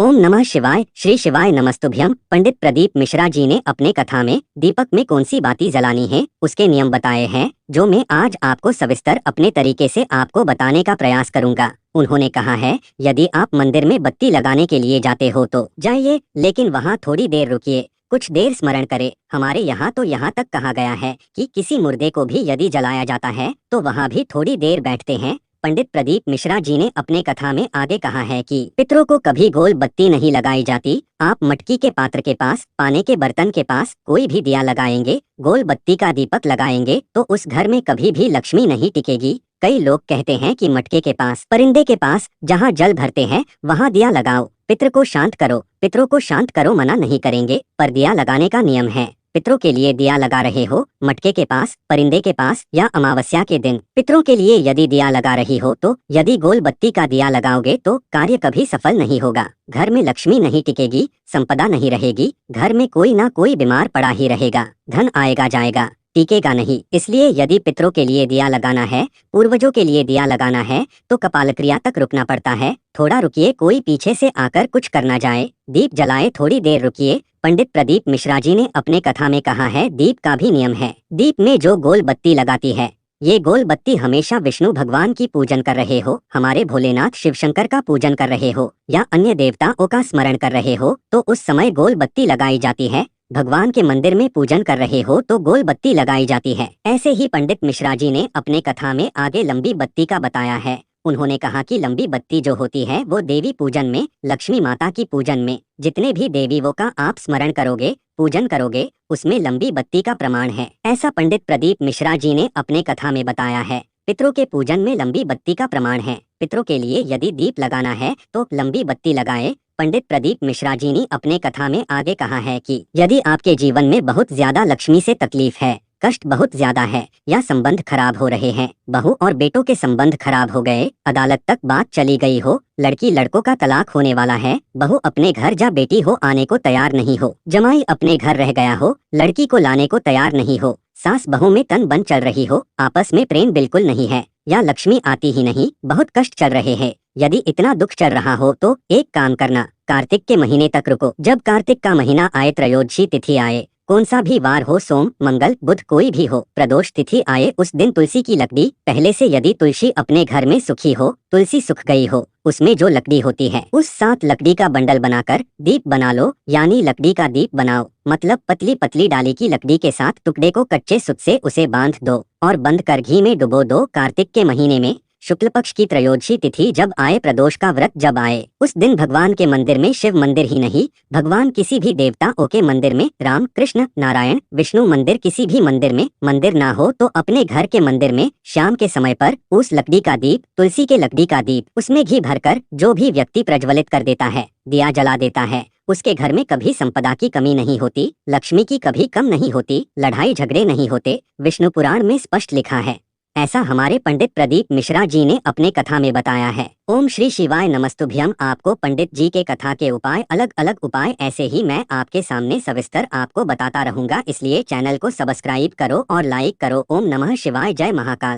ओम नमः शिवाय। श्री शिवाय नमस्तुभ्यम। पंडित प्रदीप मिश्रा जी ने अपने कथा में दीपक में कौन सी बाती जलानी है उसके नियम बताए हैं, जो मैं आज आपको सविस्तर अपने तरीके से आपको बताने का प्रयास करूंगा। उन्होंने कहा है, यदि आप मंदिर में बत्ती लगाने के लिए जाते हो तो जाइए, लेकिन वहाँ थोड़ी देर रुकिए, कुछ देर स्मरण करें। हमारे यहाँ तो यहाँ तक कहा गया है कि किसी मुर्दे को भी यदि जलाया जाता है तो वहाँ भी थोड़ी देर बैठते हैं। पंडित प्रदीप मिश्रा जी ने अपने कथा में आगे कहा है कि पितरों को कभी गोल बत्ती नहीं लगाई जाती। आप मटकी के पात्र के पास, पानी के बर्तन के पास कोई भी दिया लगाएंगे, गोल बत्ती का दीपक लगाएंगे तो उस घर में कभी भी लक्ष्मी नहीं टिकेगी। कई लोग कहते हैं कि मटके के पास, परिंदे के पास जहाँ जल भरते हैं वहाँ दिया लगाओ, पितरों को शांत करो। पितरों को शांत करो मना नहीं करेंगे, पर दिया लगाने का नियम है। पितरों के लिए दिया लगा रहे हो मटके के पास, परिंदे के पास या अमावस्या के दिन। पितरों के लिए यदि दिया लगा रही हो तो यदि गोल बत्ती का दिया लगाओगे तो कार्य कभी सफल नहीं होगा। घर में लक्ष्मी नहीं टिकेगी, संपदा नहीं रहेगी, घर में कोई ना कोई बीमार पड़ा ही रहेगा, धन आएगा जाएगा, टिकेगा नहीं। इसलिए यदि पितरों के लिए दिया लगाना है, पूर्वजों के लिए दिया लगाना है तो कपाल क्रिया तक रुकना पड़ता है। थोड़ा रुकिए, कोई पीछे से आकर कुछ करना जाए, दीप जलाए, थोड़ी देर रुकिए। पंडित प्रदीप मिश्रा जी ने अपने कथा में कहा है, दीप का भी नियम है। दीप में जो गोल बत्ती लगाती है, ये गोल बत्ती हमेशा विष्णु भगवान की पूजन कर रहे हो, हमारे भोलेनाथ शिव शंकर का पूजन कर रहे हो या अन्य देवताओं का स्मरण कर रहे हो तो उस समय गोल बत्ती लगाई जाती है। भगवान के मंदिर में पूजन कर रहे हो तो गोल बत्ती लगाई जाती है। ऐसे ही पंडित मिश्रा जी ने अपने कथा में आगे लंबी बत्ती का बताया है। उन्होंने कहा कि लंबी बत्ती जो होती है वो देवी पूजन में, लक्ष्मी माता की पूजन में, जितने भी देवियों का आप स्मरण करोगे, पूजन करोगे, उसमें लंबी बत्ती का प्रमाण है। ऐसा पंडित प्रदीप मिश्रा जी ने अपने कथा में बताया है। पितरों के पूजन में लंबी बत्ती का प्रमाण है। पितरों के लिए यदि दीप लगाना है तो लंबी बत्ती लगाए। पंडित प्रदीप मिश्रा जी ने अपने कथा में आगे कहा है कि यदि आपके जीवन में बहुत ज्यादा लक्ष्मी से तकलीफ है, कष्ट बहुत ज्यादा है या संबंध खराब हो रहे हैं, बहू और बेटों के संबंध खराब हो गए, अदालत तक बात चली गई हो, लड़की लड़कों का तलाक होने वाला है, बहू अपने घर जा बेटी हो आने को तैयार नहीं हो, जमाई अपने घर रह गया हो, लड़की को लाने को तैयार नहीं हो, सास बहू में तन बन चल रही हो, आपस में प्रेम बिल्कुल नहीं है या लक्ष्मी आती ही नहीं, बहुत कष्ट चल रहे हैं। यदि इतना दुख चल रहा हो तो एक काम करना, कार्तिक के महीने तक रुको। जब कार्तिक का महीना आए, त्रयोदशी तिथि आए, कौन सा भी वार हो, सोम मंगल बुध कोई भी हो, प्रदोष तिथि आए, उस दिन तुलसी की लकड़ी, पहले से यदि तुलसी अपने घर में सुखी हो, तुलसी सूख गई हो, उसमें जो लकड़ी होती है उस 7 लकड़ी का बंडल बनाकर दीप बना लो, यानी लकड़ी का दीप बनाओ। मतलब पतली पतली डाली की लकड़ी के साथ टुकड़े को कच्चे सूत से उसे बांध दो और बंद कर घी में डुबो दो। कार्तिक के महीने में शुक्ल पक्ष की त्रयोदशी तिथि जब आए, प्रदोष का व्रत जब आए, उस दिन भगवान के मंदिर में, शिव मंदिर ही नहीं, भगवान किसी भी देवताओं के मंदिर में, राम कृष्ण नारायण विष्णु मंदिर, किसी भी मंदिर में मंदिर ना हो तो अपने घर के मंदिर में शाम के समय पर उस लकड़ी का दीप, तुलसी के लकड़ी का दीप, उसमें घी भरकर जो भी व्यक्ति प्रज्वलित कर देता है, दिया जला देता है, उसके घर में कभी संपदा की कमी नहीं होती, लक्ष्मी की कभी कम नहीं होती, लड़ाई झगड़े नहीं होते। विष्णु पुराण में स्पष्ट लिखा है। ऐसा हमारे पंडित प्रदीप मिश्रा जी ने अपने कथा में बताया है। ओम श्री शिवाय नमस्तुभ्यम। आपको पंडित जी के कथा के उपाय, अलग अलग उपाय ऐसे ही मैं आपके सामने सविस्तर आपको बताता रहूंगा, इसलिए चैनल को सब्सक्राइब करो और लाइक करो। ओम नमः शिवाय। जय महाकाल।